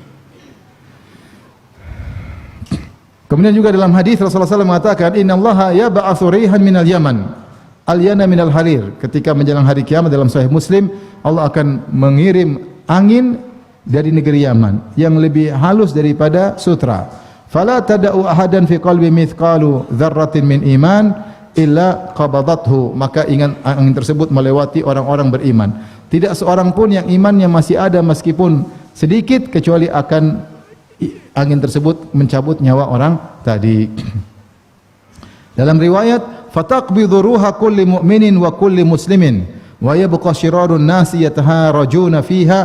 Kemudian juga dalam hadis Rasulullah SAW mengatakan, Innallaha yab'atsu rihan minal Yaman, al-yana minal harir. Ketika menjelang hari kiamat dalam Sahih Muslim, Allah akan mengirim angin dari negeri Yaman yang lebih halus daripada sutra. Fala tada'u ahadan fi qalbi mithqalu dzarratin min iman illa qabadathu. Maka angin tersebut melewati orang-orang beriman. Tidak seorang pun yang imannya masih ada meskipun sedikit, kecuali akan angin tersebut mencabut nyawa orang tadi. Dalam riwayat, fataqbidhu ruha kulli mu'minin wa kulli muslimin wa yabqa syirarun nasi yataharajuna fiha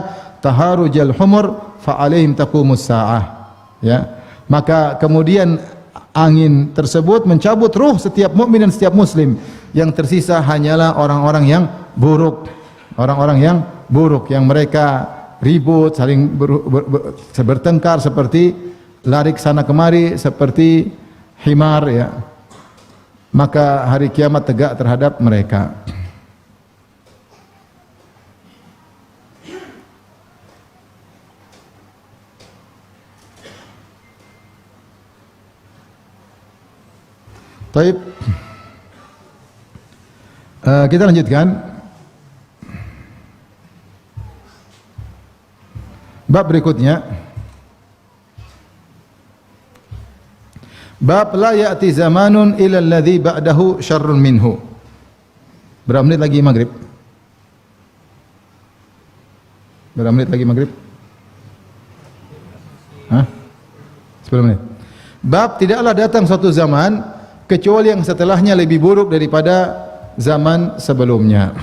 taharujal humur fa alaihim taqumus saah. Ya. Maka kemudian angin tersebut mencabut ruh setiap mukmin dan setiap muslim. Yang tersisa hanyalah orang-orang yang buruk. Orang-orang yang buruk, yang mereka ribut, saling bertengkar seperti lari ke sana kemari seperti himar, ya. Maka hari kiamat tegak terhadap mereka. Baik, kita lanjutkan. Bab berikutnya, bab la ya'ti zamanun illa alladhi ba'dahu syarrun minhu. Berapa menit lagi maghrib? Berapa menit lagi maghrib? 10 menit. Bab tidaklah datang suatu zaman kecuali yang setelahnya lebih buruk daripada zaman sebelumnya.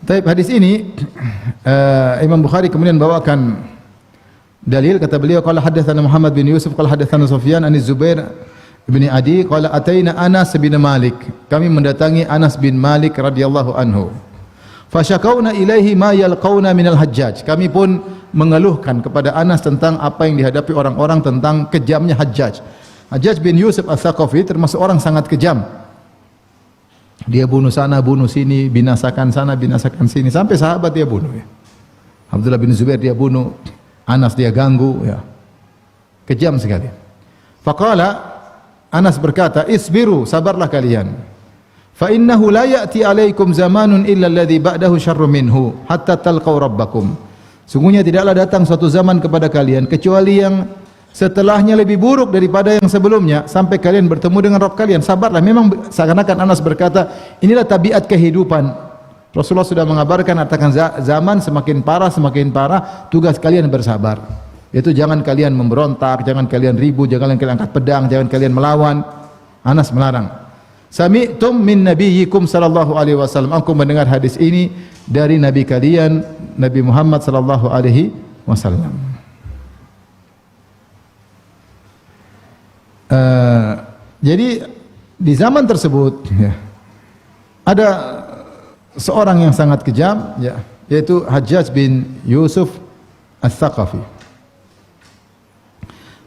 Taib, hadis ini Imam Bukhari kemudian bawakan dalil. Kata beliau, qala hadatsana Muhammad bin Yusuf qala hadatsana Sufyan an Zubair bin Adi qala ataina Anas bin Malik. Kami mendatangi Anas bin Malik radhiyallahu anhu. Fasyakauna ilaihi ma yalqauna minal Hajjaj. Kami pun mengeluhkan kepada Anas tentang apa yang dihadapi orang-orang tentang kejamnya Hajjaj. Hajjaj bin Yusuf Ats-Tsaqafi termasuk orang sangat kejam. Dia bunuh sana, bunuh sini, binasakan sana, binasakan sini, sampai sahabat dia bunuh, ya. Abdullah bin Zubair dia bunuh, Anas dia ganggu, ya. Kejam sekali. Faqala, Anas berkata, isbiru, sabarlah kalian. Fa innahu la ya'ti alaikum zamanun illa alladhi ba'dahu syarrun minhu hatta talqaw rabbakum. Sungguhnya tidaklah datang suatu zaman kepada kalian kecuali yang setelahnya lebih buruk daripada yang sebelumnya sampai kalian bertemu dengan Rabb kalian. Sabarlah. Memang seakan-akan Anas berkata, inilah tabiat kehidupan. Rasulullah sudah mengabarkan akan zaman semakin parah, tugas kalian bersabar. Itu jangan kalian memberontak, jangan kalian ribut, jangan kalian angkat pedang, jangan kalian melawan. Anas melarang. Sami'tum min nabiyyikum sallallahu alaihi wasallam. Aku mendengar hadis ini dari nabi kalian, Nabi Muhammad sallallahu alaihi wasallam. Jadi di zaman tersebut ya, ada seorang yang sangat kejam ya, yaitu Hajjaj bin Yusuf Ats-Tsaqafi.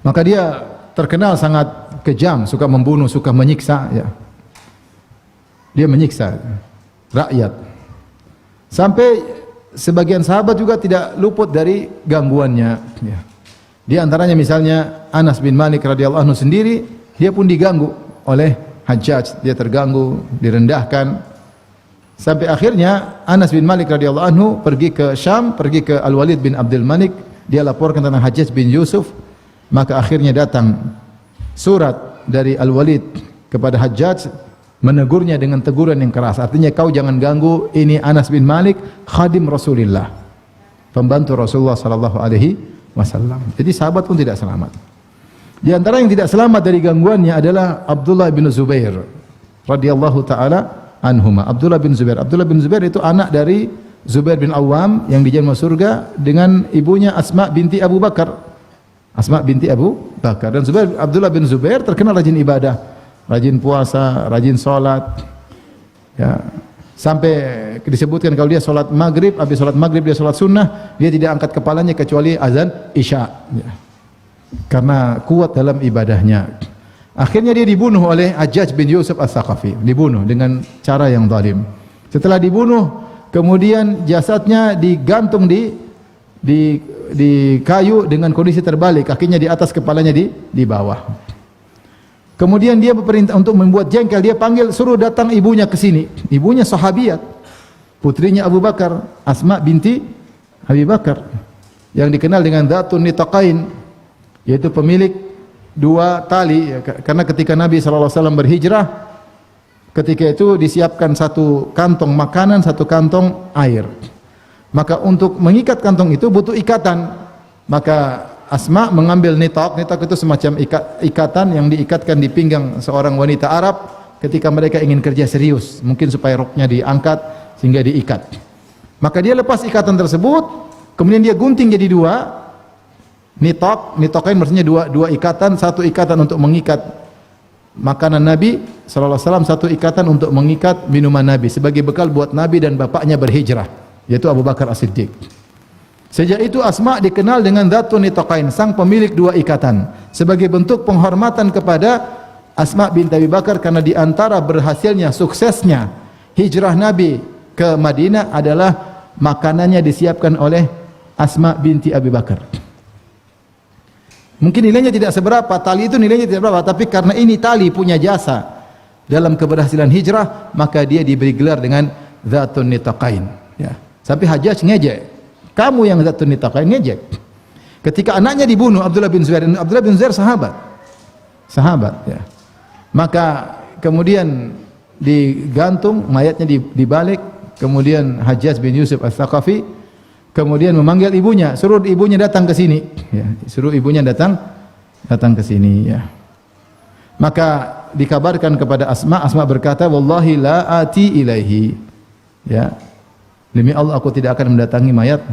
Maka dia terkenal sangat kejam, suka membunuh, suka menyiksa ya. Dia menyiksa rakyat. Sampai sebagian sahabat juga tidak luput dari gangguannya ya. Di antaranya misalnya Anas bin Malik radhiyallahu anhu sendiri, dia pun diganggu oleh Hajjaj, dia terganggu, direndahkan. Sampai akhirnya Anas bin Malik radhiyallahu anhu pergi ke Syam, pergi ke Al-Walid bin Abdul Malik, dia laporkan tentang Hajjaj bin Yusuf. Maka akhirnya datang surat dari Al-Walid kepada Hajjaj menegurnya dengan teguran yang keras. Artinya kau jangan ganggu, ini Anas bin Malik khadim Rasulullah, pembantu Rasulullah sallallahu alaihi wasallam. Jadi sahabat pun tidak selamat. Di antara yang tidak selamat dari gangguannya adalah Abdullah bin Zubair radhiyallahu taala anhuma. Abdullah bin Zubair itu anak dari Zubair bin Awam yang dijamin masuk surga dengan ibunya Asma binti Abu Bakar. Asma binti Abu Bakar. Dan Abdullah bin Zubair terkenal rajin ibadah, rajin puasa, rajin salat. Ya. Sampai disebutkan kalau dia salat maghrib, habis salat maghrib dia salat sunnah, dia tidak angkat kepalanya kecuali azan Isya. Ya. Karena kuat dalam ibadahnya. Akhirnya dia dibunuh oleh Hajjaj bin Yusuf Ats-Tsaqafi, dibunuh dengan cara yang zalim. Setelah dibunuh, kemudian jasadnya digantung di kayu dengan kondisi terbalik, kakinya di atas, kepalanya di bawah. Kemudian dia berperintah untuk membuat jengkel, dia panggil, suruh datang ibunya ke sini. Ibunya sahabiat, putrinya Abu Bakar, Asma binti Abi Bakar, yang dikenal dengan Dzatun Nitaqain, yaitu pemilik dua tali, karena ketika Nabi sallallahu alaihi wasallam berhijrah, ketika itu disiapkan satu kantong makanan, satu kantong air. Maka untuk mengikat kantong itu butuh ikatan. Maka Asma mengambil nitak itu semacam ikatan yang diikatkan di pinggang seorang wanita Arab ketika mereka ingin kerja serius, mungkin supaya roknya diangkat sehingga diikat. Maka dia lepas ikatan tersebut, kemudian dia gunting jadi dua. Nitaqain maksudnya dua ikatan, satu ikatan untuk mengikat makanan Nabi sallallahu alaihi wasallam, satu ikatan untuk mengikat minuman Nabi sebagai bekal buat Nabi dan bapaknya berhijrah, yaitu Abu Bakar As-Siddiq. Sejak itu Asma dikenal dengan Dzatun Nitaqain, sang pemilik dua ikatan, sebagai bentuk penghormatan kepada Asma binti Abi Bakar, karena di antara berhasilnya, suksesnya hijrah Nabi ke Madinah adalah makanannya disiapkan oleh Asma binti Abi Bakar. Mungkin nilainya tidak seberapa, tali itu nilainya tidak berapa, tapi karena ini tali punya jasa dalam keberhasilan hijrah, maka dia diberi gelar dengan Dzatun Nitaqain. Ya. Sampai Hajjaj ngejek, kamu yang Dzatun Nitaqain, ngejek. Ketika anaknya dibunuh, Abdullah bin Zubair sahabat ya. Maka kemudian digantung, mayatnya dibalik, kemudian Hajjaj bin Yusuf Ats-Tsaqafi kemudian memanggil ibunya, suruh ibunya datang ke sini ya, suruh ibunya datang ke sini ya. Maka dikabarkan kepada Asma berkata, wallahi la ati ilaihi ya, demi Allah aku tidak akan mendatangi mayat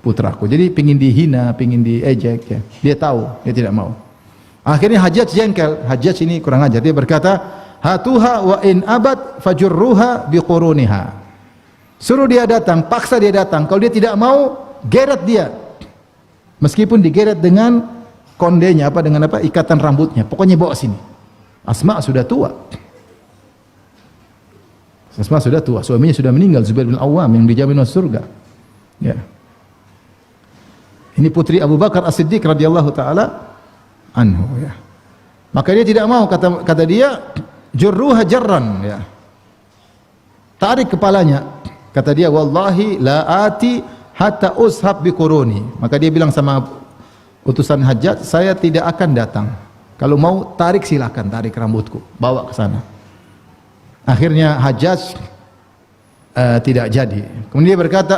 putraku. Jadi pingin dihina, pingin diejek ya. Dia tahu, dia tidak mau. Akhirnya Hajjaj jengkel. Hajjaj ini kurang ajar. Dia berkata, hatuha wa in abad fajurruha biquruniha. Suruh dia datang, paksa dia datang. Kalau dia tidak mau, geret dia. Meskipun digeret dengan kondenya, dengan ikatan rambutnya. Pokoknya bawa sini. Asma sudah tua. Asma sudah tua, suaminya sudah meninggal, Zubair bin Awam yang dijamin masuk surga. Ya. Ini putri Abu Bakar As-Siddiq radhiyallahu taala anhu ya. Maka dia tidak mau, kata dia, jurruha jarran ya. Tarik kepalanya. Kata dia, wallahi la ati hatta ushab biquruni. Maka dia bilang sama utusan Hajjaj, saya tidak akan datang. Kalau mau tarik silakan, tarik rambutku, bawa ke sana. Akhirnya Hajjaj tidak jadi. Kemudian dia berkata,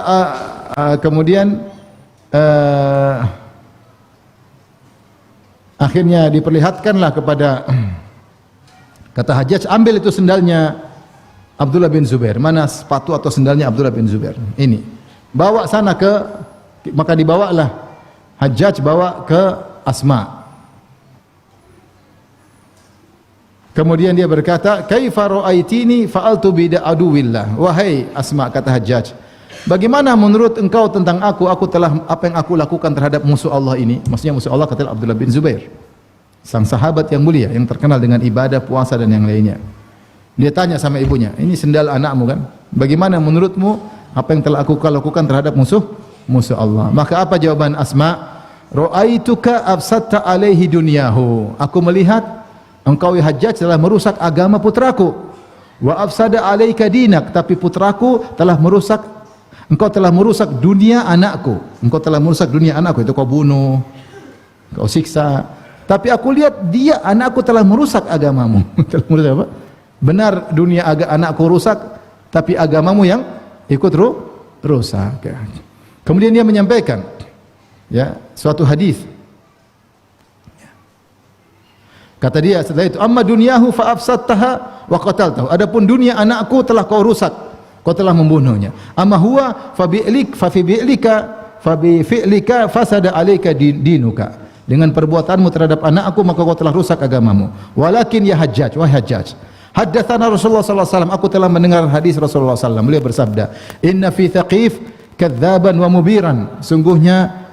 akhirnya diperlihatkanlah kepada, kata Hajjaj, ambil itu sendalnya Abdullah bin Zubair. Mana sepatu atau sendalnya Abdullah bin Zubair? Ini. Bawa sana maka dibawalah. Hajjaj bawa ke Asma. Kemudian dia berkata, "Kaifa ra'aitini fa'altu bi aduwillah." Wahai Asma, kata Hajjaj, bagaimana menurut engkau tentang aku? Aku telah apa yang aku lakukan terhadap musuh Allah ini? Maksudnya musuh Allah kata Abdullah bin Zubair, sang sahabat yang mulia yang terkenal dengan ibadah, puasa dan yang lainnya. Dia tanya sama ibunya, "Ini sendal anakmu kan? Bagaimana menurutmu apa yang telah aku lakukan terhadap musuh Allah?" Maka apa jawaban Asma? "Ra'aituka afsadta alaihi dunyahu." Aku melihat engkau ya Hajjaj telah merusak agama putraku. Wa afsada alaika dinak, tapi putraku telah merusak, engkau telah merusak dunia anakku. Engkau telah merusak dunia anakku, itu kau bunuh, kau siksa. Tapi aku lihat dia anakku telah merusak agamamu. Telah merusak apa? Benar dunia anakku rusak, tapi agamamu yang ikut rusak. Kemudian dia menyampaikan ya suatu hadis. Kata dia setelah itu, "Amma dunyahu fa afsadtaha wa qataltahu." Adapun dunia anakku telah kau rusak, kau telah membunuhnya. "Amma huwa fa bi'lik fa fi bi'lika fa bi fi'lika fasada alayka dinuka." Dengan perbuatanmu terhadap anakku maka kau telah rusak agamamu. "Walakin ya Hajjaj, wahai Hajjaj, haddatsana Rasulullah sallallahu alaihi wasallam, aku telah mendengar hadis Rasulullah sallallahu alaihi wasallam. Beliau bersabda, "Inna fi Thaqif kadzaban wa mubiran." Sungguhnya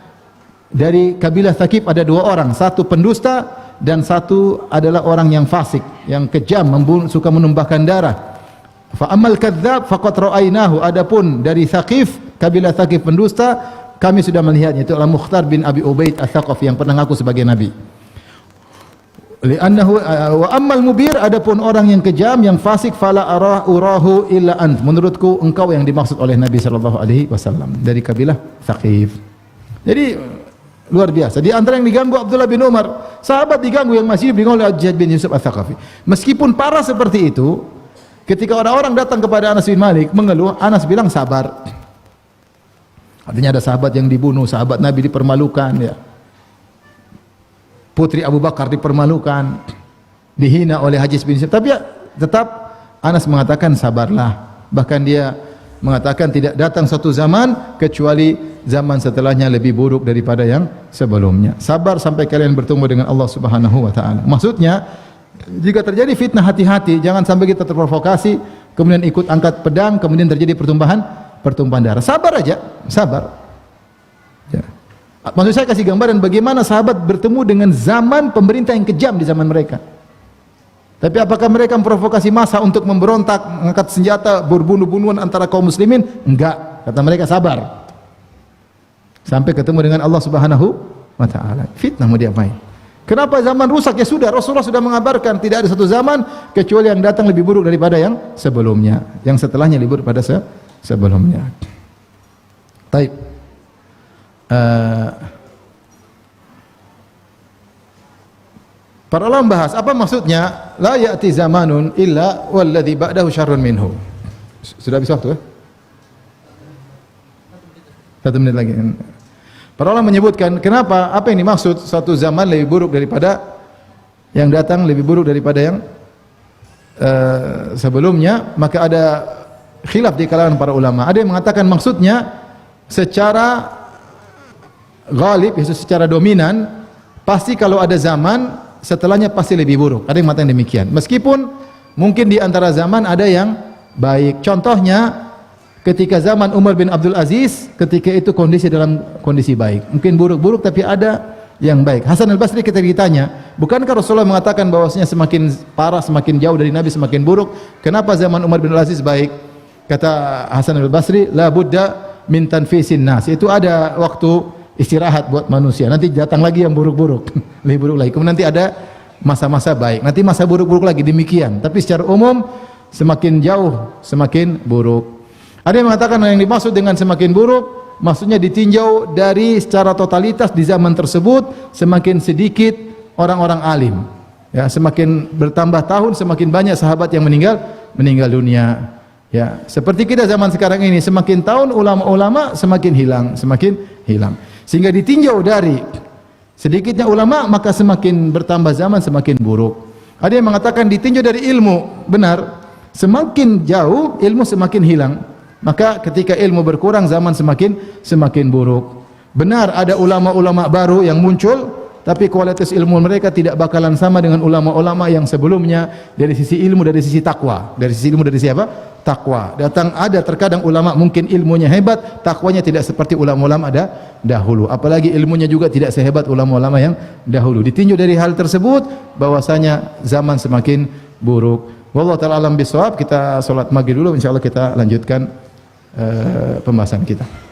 dari kabilah Thaqif ada dua orang, satu pendusta dan satu adalah orang yang fasik, yang kejam, suka menumpahkan darah. Fa amal kadzdzab faqad ra'ainahu. Adapun dari Thaqif, kabilah Thaqif pendusta, kami sudah melihatnya, itu Al-Mukhtar bin Abi Ubaid Ats-Tsaqafi yang pernah ngaku sebagai nabi. Li'annahu wa ammal mubir, adapun orang yang kejam, yang fasik, fala urahu illa ant. Menurutku engkau yang dimaksud oleh Nabi sallallahu alaihi wasallam dari kabilah Thaqif. Jadi luar biasa. Di antara yang diganggu Abdullah bin Umar, sahabat diganggu, yang masih diganggu oleh Hajjaj bin Yusuf Ats-Tsaqafi. Meskipun parah seperti itu, ketika orang-orang datang kepada Anas bin Malik mengeluh, Anas bilang sabar. Artinya ada sahabat yang dibunuh, sahabat Nabi dipermalukan, ya. Putri Abu Bakar dipermalukan, dihina oleh Hajjaj bin Yusuf. Tapi ya, tetap Anas mengatakan sabarlah. Bahkan dia mengatakan tidak datang satu zaman kecuali zaman setelahnya lebih buruk daripada yang sebelumnya. Sabar sampai kalian bertemu dengan Allah Subhanahu wa taala. Maksudnya, jika terjadi fitnah, hati-hati, jangan sampai kita terprovokasi kemudian ikut angkat pedang, kemudian terjadi pertumpahan darah. Sabar aja, sabar. Ya. Maksud saya kasih gambaran bagaimana sahabat bertemu dengan zaman pemerintah yang kejam di zaman mereka. Tapi apakah mereka memprovokasi massa untuk memberontak, mengangkat senjata, berbunuh-bunuhan antara kaum muslimin? Enggak. Kata mereka sabar. Sampai ketemu dengan Allah Subhanahu wa taala. Fitnah mau diapain? Kenapa zaman rusak? Ya sudah, Rasulullah sudah mengabarkan tidak ada satu zaman kecuali yang datang lebih buruk daripada yang sebelumnya. Yang setelahnya lebih buruk pada sebelumnya. Taib. Para ulama bahas apa maksudnya la ya'ti zamanun illa walladzi ba'dahu syarrun minhu. Sudah habis waktu ya? 1 menit lagi. Para ulama menyebutkan kenapa, apa yang dimaksud satu zaman lebih buruk daripada yang datang, lebih buruk daripada yang sebelumnya. Maka ada khilaf di kalangan para ulama. Ada yang mengatakan maksudnya secara ghalib, yaitu secara dominan, pasti kalau ada zaman setelahnya pasti lebih buruk. Ada yang mengatakan demikian. Meskipun mungkin di antara zaman ada yang baik. Contohnya ketika zaman Umar bin Abdul Aziz, ketika itu kondisi dalam kondisi baik. Mungkin buruk-buruk tapi ada yang baik. Hasan al-Basri ketika ditanya, bukankah Rasulullah mengatakan bahwasanya semakin parah, semakin jauh dari Nabi semakin buruk? Kenapa zaman Umar bin Abdul Aziz baik? Kata Hasan al-Basri, la budda min tanfisin nas. Itu ada waktu istirahat buat manusia. Nanti datang lagi yang buruk-buruk, lebih buruk lagi. Kemudian nanti ada masa-masa baik. Nanti masa buruk-buruk lagi, demikian. Tapi secara umum semakin jauh semakin buruk. Ada yang mengatakan yang dimaksud dengan semakin buruk, maksudnya ditinjau dari secara totalitas di zaman tersebut semakin sedikit orang-orang alim. Ya, semakin bertambah tahun semakin banyak sahabat yang meninggal dunia. Ya, seperti kita zaman sekarang ini, semakin tahun ulama-ulama semakin hilang. Sehingga ditinjau dari sedikitnya ulama maka semakin bertambah zaman semakin buruk. Ada yang mengatakan ditinjau dari ilmu, benar. Semakin jauh ilmu semakin hilang. Maka ketika ilmu berkurang zaman semakin buruk. Benar ada ulama-ulama baru yang muncul, tapi kualitas ilmu mereka tidak bakalan sama dengan ulama-ulama yang sebelumnya dari sisi ilmu, dari sisi takwa. Dari sisi ilmu, dari siapa? Takwa. Ada terkadang ulama mungkin ilmunya hebat, takwanya tidak seperti ulama-ulama dahulu. Apalagi ilmunya juga tidak sehebat ulama-ulama yang dahulu. Ditinjau dari hal tersebut bahwasanya zaman semakin buruk. Wallahu ta'ala alam bisawab. Kita salat maghrib dulu, insyaallah kita lanjutkan pembahasan kita.